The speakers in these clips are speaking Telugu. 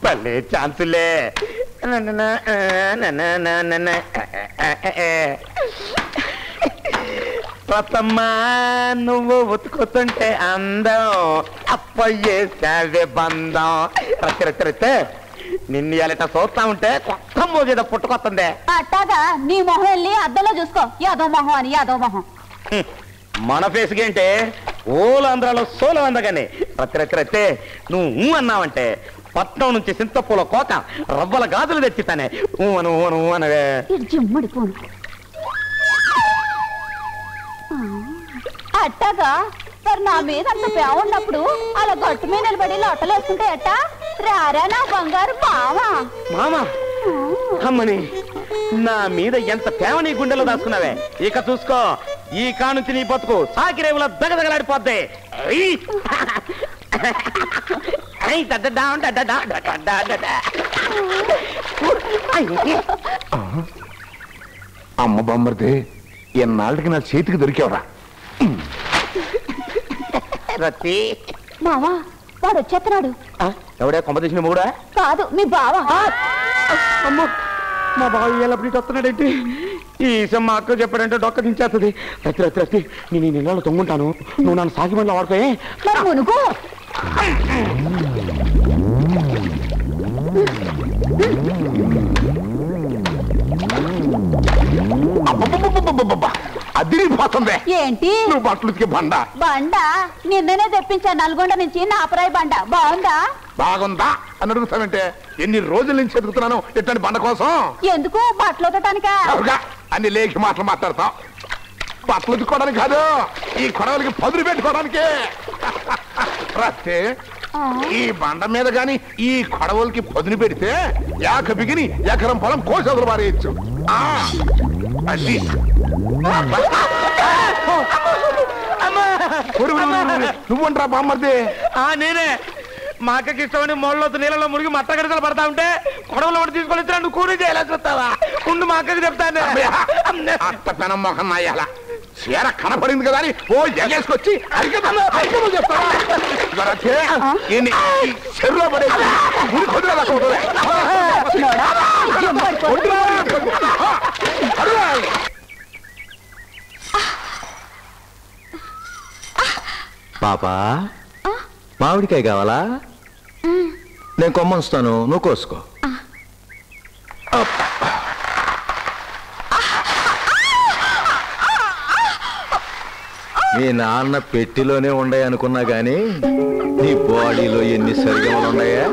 భలే ఛాన్సులే. రతమ్మా నువ్వు ఉతుకుతుంటే అందం అప్పయ్యేసావే బంధం. రచ్చ నిన్ను ఎలట చూస్తా ఉంటే కొత్త మోగేదో పుట్టుకొస్తుంది. అట్టాగా నీ మొహం వెళ్ళి అద్దంలో చూసుకో. యాదో మొహం అని యాదో మొహం. మన ఫేస్కేంటే ఓలాంధ్రాలో సోలో అందగానే. రచ్చ నువ్వు అన్నావంటే పట్నం నుంచి సింతపూల కోక రవ్వల గాజులు తెచ్చితానే. అనవే జిమ్మడిపోను. అట్టాగా మరి నా మీద అంత ప్రేమ ఉన్నప్పుడు అలా గట్టు మీద నిలబడి లొట్టలు వేసుకుంటే ఎట్టా? రారా నా బంగారు మామా. మామా అమ్మని నా మీద ఎంత ప్రేమ నీ గుండెలో దాచుకున్నావే. ఇక చూసుకో, ఈ కానుంచి నీ బతుకు సాకిరేవులో దగదగలాడిపోద్ది. అమ్మ బొమ్మరిది ఎన్నాళ్ళకి నా చేతికి దొరికేవరా. రతి మావా వాడు వచ్చేస్తున్నాడు. ఎవడే కొంప తీసిన మూడా? కాదు మీ బావ. అమ్మో మా బావ ఎలా ప్లీట్ వస్తున్నాడేంటి? ఈ విషయం మా అక్క చెప్పాడంటే డొక్క దించేస్తుంది. రతి నేను ఈ నెలలో తొంగుంటాను, నువ్వు నన్ను సాగి మళ్ళీ వాడుకోయే. మునుగు అదిరిపోతుంది. ఏంటి నువ్వు బట్టలుకి బండ బండ నిన్ననే తెప్పించా నల్గొండ నుంచి నాపరాయి బండ. బాగుందా? బాగుందా అని అడుగుతానంటే ఎన్ని రోజుల నుంచి ఎదుగుతున్నాను ఇట్లాంటి బండ కోసం. ఎందుకు బట్టలు ఉతకటానికా? అన్ని లేఖి మాటలు మాట్లాడతాం. బట్టలు ఉతుక్కోవడానికి కాదు, ఈ కొడవలకి పదులు పెట్టుకోవడానికి. రాస్తే ఈ బండ మీద గాని ఈ కొడవలకి పదును పెడితే యాక బిగిని ఎకరం పొలం కోసదులు పారేయచ్చు. అది నువ్వంటరా బామ్మర్ది? నేనే. మా అక్కకి ఇష్టమని మొళ్ళతో నీళ్ళలో మురిగి మట్ట గడికలు పడతా ఉంటే కొడవలో ఒకటి తీసుకొని ఇచ్చినా నువ్వు కూర చేయాలా చూస్తావా? ఉండు మా అక్కకి చెప్తాను. అత్త పెనం మొహం నాయాల చీర కనపడింది కదా అని ఓ ఎగేసుకొచ్చి అరికలు చెప్తావా? చెరులో పడేసి గుడి కొద్దిగా పాపా మామిడికాయ కావాలా? నేను కొమ్మంస్తాను, నువ్వు కోసుకో. మీ నాన్న పెట్టిలోనే ఉండే అనుకున్నా గాని నీ బాడీలో ఎన్ని సరిగమలు ఉన్నాయా?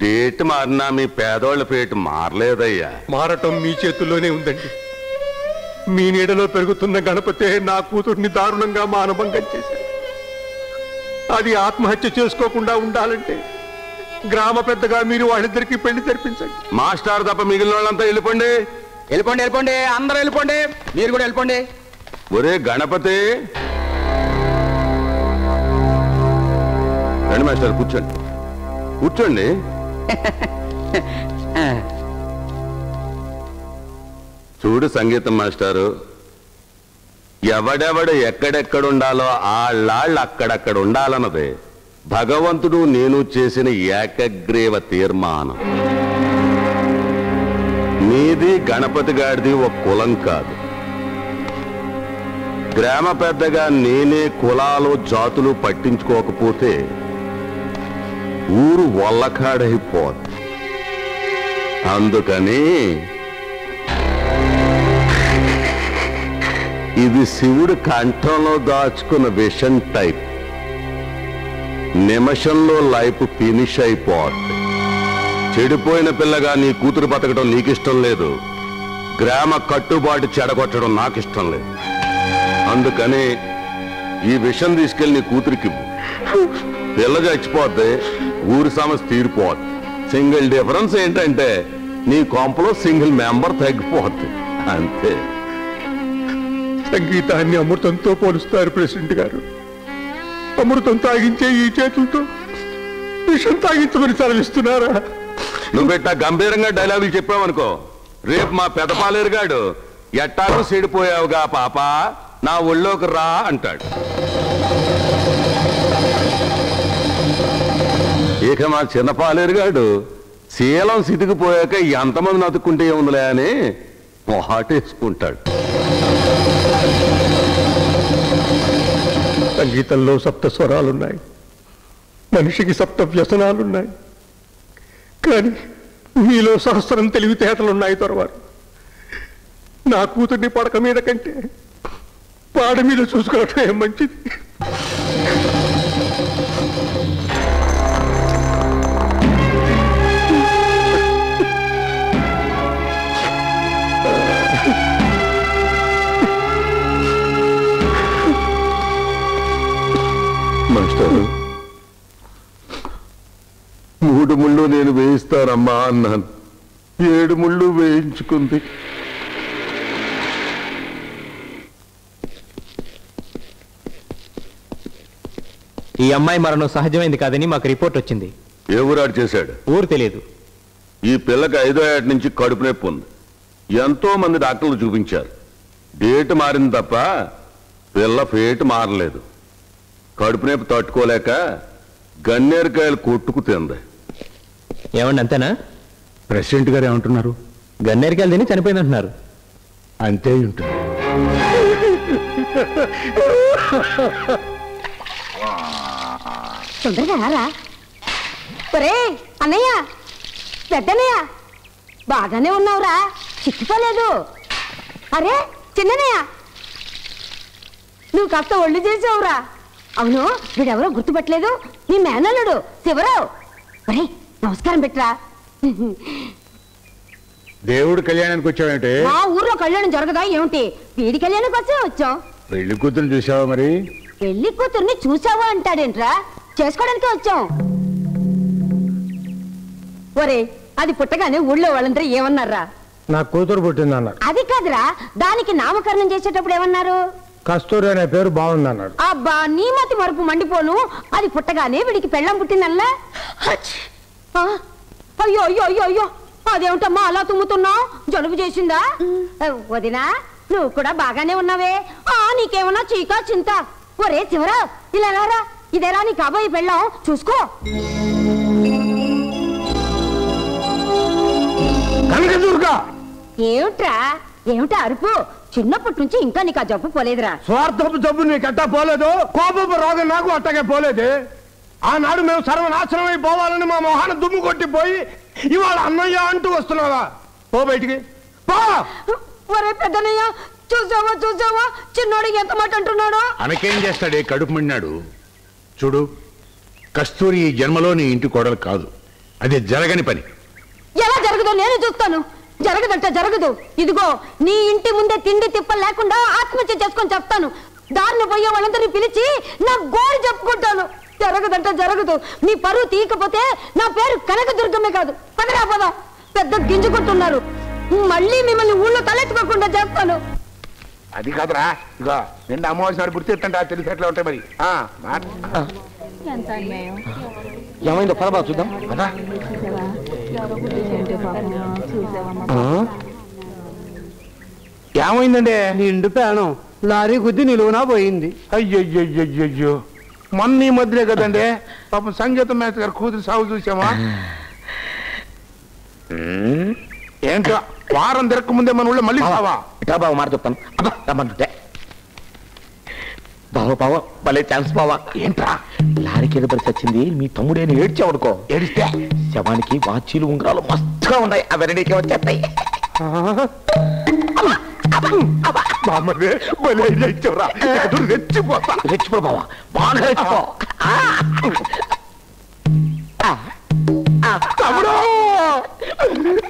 డేట్ మారినా మీ పేదోళ్ళ పేట మారలేదయ్యా. మారటం మీ చేతుల్లోనే ఉందండి. మీ నీడలో పెరుగుతున్న గణపతే నా కూతుర్ని దారుణంగా మానభంగం చేశారు. అది ఆత్మహత్య చేసుకోకుండా ఉండాలంటే గ్రామ పెద్దగా మీరు వాళ్ళిద్దరికి పెళ్లి జరిపించండి. మాస్టర్ తప్ప మిగిలిన వాళ్ళంతా వెళ్ళిపోండి. వెళ్ళిపోండి అందరూ వెళ్ళిపోండి, మీరు కూడా వెళ్ళిపోండి. ఒరే గణపతి, రండి మాస్టర్, కూర్చోండి. చూడు సంగీతం మాస్టారు, ఎవడెవడు ఎక్కడెక్కడుండాలో ఆళ్ళాళ్ళు అక్కడక్కడ ఉండాలన్నదే భగవంతుడు నేను చేసిన ఏకగ్రీవ తీర్మానం. మీది గణపతి గాడిది ఒక కులం కాదు. గ్రామ పెద్దగా నేనే కులాలు జాతులు పట్టించుకోకపోతే ఊరు వల్లకాడైపోద్ది. అందుకని ఇది శివుడు కంఠంలో దాచుకున్న విషన్ టైప్. నిమిషంలో లైఫ్ ఫినిష్ అయిపోద్ది. చెడిపోయిన పిల్లగా నీ కూతురు బతకడం నీకిష్టం లేదు, గ్రామ కట్టుబాటు చెడగొట్టడం నాకిష్టం లేదు. అందుకని ఈ విషయం తీసుకెళ్లి నీ కూతురికి పిల్ల చచ్చిపోద్ది, ఊరి సమస్య తీరిపోద్ది. సింగిల్ డిఫరెన్స్ ఏంటంటే నీ కొంపలో సింగిల్ మెంబర్ తగ్గిపోద్ది, అంతే. సంగీతాన్ని అమృతంతో పోలుస్తారు ప్రెసిడెంట్ గారు. అమృతం తాగించే ఈ చేతులతో విషం తాగించమని సెలవిస్తున్నారా? నువ్వు పెట్టా గంభీరంగా డైలాగులు చెప్పావనుకో, రేపు మా పెదపాలేరుగాడు ఎట్టాగూ చెడిపోయావుగా పాప, నా ఒళ్ళోకి రా అంటాడు. ఇక మా చిన్న పాలేరుగాడు శీలం సితికిపోయాక ఎంతమంది నతుక్కుంటే ఏముందిలే అని మొహాటేసుకుంటాడు. సంగీతంలో సప్త స్వరాలున్నాయి, మనిషికి సప్త వ్యసనాలున్నాయి. కానీ మీలో సహస్రం తెలివితేటలున్నాయి. తర్వాత నా కూతుర్ని పడక మీద కంటే పాడ మీద చూసుకోవటం ఏం మంచిది. మాస్టారు, 3 ముళ్ళు నేను వేయిస్తానమ్మా అన్నాను, 7 ముళ్ళు వేయించుకుంది. ఈ అమ్మాయి మరణం సహజమైంది కాదని మాకు రిపోర్ట్ వచ్చింది. ఏ ఊరాడు చేశాడు? ఊరు తెలియదు. ఈ పిల్లకి 5వ ఏట నుంచి కడుపు నొప్పి ఉంది. ఎంతో మంది డాక్టర్లు చూపించారు, డేట్ మారింది తప్ప పిల్ల ఫేట్ మారలేదు. కడుపు నొప్పి తట్టుకోలేక గన్నేరుకాయలు కొట్టుకు తింది. ఏమండి అంతేనా? ప్రెసిడెంట్ గారు ఏమంటున్నారు? గన్నేరికాయలు తిని చనిపోయిందంటున్నారు. అంతే ఉంటుంది. తొందరగా రారా. ఒరే అన్నయ్య, పెద్దన్నయ్య, బాగానే ఉన్నావురా, చిక్కిపోలేదు. అరే చిన్ననయ్య, నువ్వు కాస్త ఒళ్ళు చేసావురా. అవును, వీడెవరో గుర్తుపట్టలేదు, నీ మేనల్లుడు శివరావు. ఒరే నమస్కారం పెట్టరా. దేవుడు కళ్యాణానికి వచ్చావేంటే? మా ఊర్లో కళ్యాణం జరగదా ఏమిటి? వీడి కళ్యాణం కోసమే వచ్చాం. పెళ్లి కూతురు చూసావా మరి? పెళ్లి కూతుర్ని చూసావా అంటాడేంట్రా, చేసుకోవడానికే వచ్చాం. ఒరే అది పుట్టగానే ఊళ్ళో వాళ్ళందరూ ఏమన్నారా? నా కూతురు పుట్టిందన్నారు. అది కాదురా, దానికి నామకరణం చేసేటప్పుడు ఏమన్నారు? కస్తూరి అనే పేరు బాగుందన్నాడు. అబ్బా నీ మతి మరుపు మండిపోను. అది పుట్టగానే వీడికి పెళ్ళం పుట్టిందల్లా. అయ్యో అయ్యో అయ్యో అయ్యో, అదేమిటమ్మా అలా తుమ్ముతున్నావు? జలుబు చేసిందా? వదినా నువ్వు కూడా బాగానే ఉన్నావే. నీకేమన్నా చీకా చింత? ఒరే శివరా, ఇలా రారా, ఇదేరా నీ కాబోయే పెళ్ళం, చూసుకో. కనకదుర్గా, ఏమిట్రా ఏమిటా అరుపు? చిన్నప్పటి నుంచి ఇంకా నీకు ఆ జబ్బు పోలేదురా. స్వార్థపు జబ్బు నీకెట్టా పోలేదు, కోపపు రోగం నాకు అట్టగే పోలేదే. ఆనాడు మేము సర్వనాశనం అయిపోవాలని మా మొహాన దుమ్ము కొట్టిపోయి ఇవాళ అన్నయ్య అంటూ వస్తున్నావా? పో బయటికి పో. ఒరే పెద్దనయ్య, చూసావా చూసావా చిన్నోడికి ఎంత మాట అంటున్నాడో? అనకేం చేస్తాడే, కడుపు మండినాడు. చూడు, కస్తూరి ఈ జన్మలోని ఇంటి కోడలు కాదు, అది జరగని పని. ఎలా జరగదో నేను చూస్తాను. జరగదంట జరగదు. ఇదిగో నీ ఇంటి ముందే తిండి తిప్పలు లేకుండా ఆత్మహత్య చేసుకొని చెప్తాను. దారిని పోయే వాళ్ళందరినీ పిలిచి నా గోడు చెప్పుకుంటాను. జరగదంట జరగదు. నీ పరువు తీయకపోతే నా పేరు కనకదుర్గమే కాదు. పదరా పద, పెద్ద గింజుకుంటున్నారు. మళ్ళీ మిమ్మల్ని ఊళ్ళో తలెత్తుకోకుండా చేస్తాను. అది కాదురా, ఇగో నిన్న అమ్మవారి నాడు గుర్తు ఎట్టంటే తెలిసి ఎట్లా ఉంటాయి మరి. ఏమైందో పరబా చూద్దాం. ఏమైందండి? నిండు ప్రాణం లారీ గుద్ది నిలువునా పోయింది. అయ్యయ్యో, మొన్న ఈ మధ్యలే కదండి పాపం సంగీతం మేస్టర్ గారు కూతురు సాగు చూసామా? ఏంటో వారం తిరక్క ముందే మన ఊళ్ళో మళ్ళీ సావా? బావ మాట చెప్తాను. బావ బావ భలే ఛాన్స్ బావా. ఏంట్రా లారీ కింద పడి చచ్చింది మీ తమ్ముడేని ఏడ్చావనుకో. ఏడిస్తే శవానికి వాచీలు ఉంగరాలు మస్తుగా ఉన్నాయి. అవన్నీ నీకే వచ్చేస్తాయి. రెచ్చిపో బావా, బాగా రెచ్చిపో. తమ్ముడు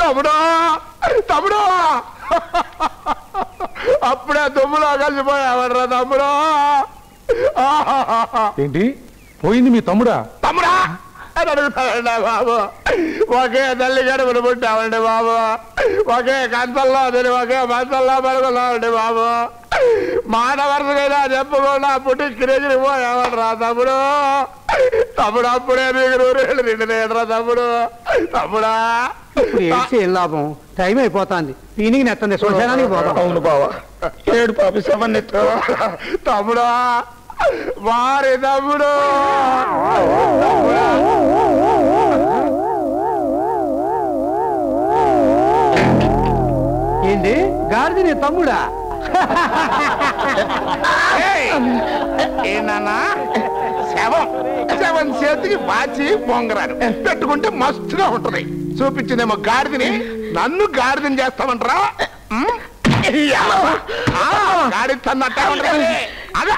తమ్ముడు తమ్ముడు అప్పుడే దుమ్ములో కలిసిపోయావరా తమ్ముడు. ఏంటి పోయింది మీ తమ్ముడా? తమ్ముడా అని అడుగుతాడండి బాబు. ఒకే తల్లి గడుపులు పుట్టామండి బాబు. ఒకే కంచంలో తిని ఒకే మంచంలో పడుకున్నామండి బాబు. మాట వరుసకైనా చెప్పకుండా పుట్టి కిరెగిరి పోయామనరా తమ్ముడు. తమ్ముడు అప్పుడే నీకు 100 ఏళ్ళు నిండినేట్రా తమ్ముడు. తమ్ముడా ఏం లాభం, టైం అయిపోతుంది. పీనికి నెత్తండి శ్మశానానికి పోతాం. అవును బావా, ఏడు పాపి సమన్నెత్తు. తమ్ముడా వారి తమ్ముడు. ఏంటి గాడిది నీ తమ్ముడా? ఏనా శవం చేతికి బాచి బొంగరాలు పెట్టుకుంటే మస్తుగా ఉంటది. చూపించిందేమో గాడిదని, నన్ను గాడిదని చేస్తామంటారా? గాడి తన్నట్టే ఉంటది. అదే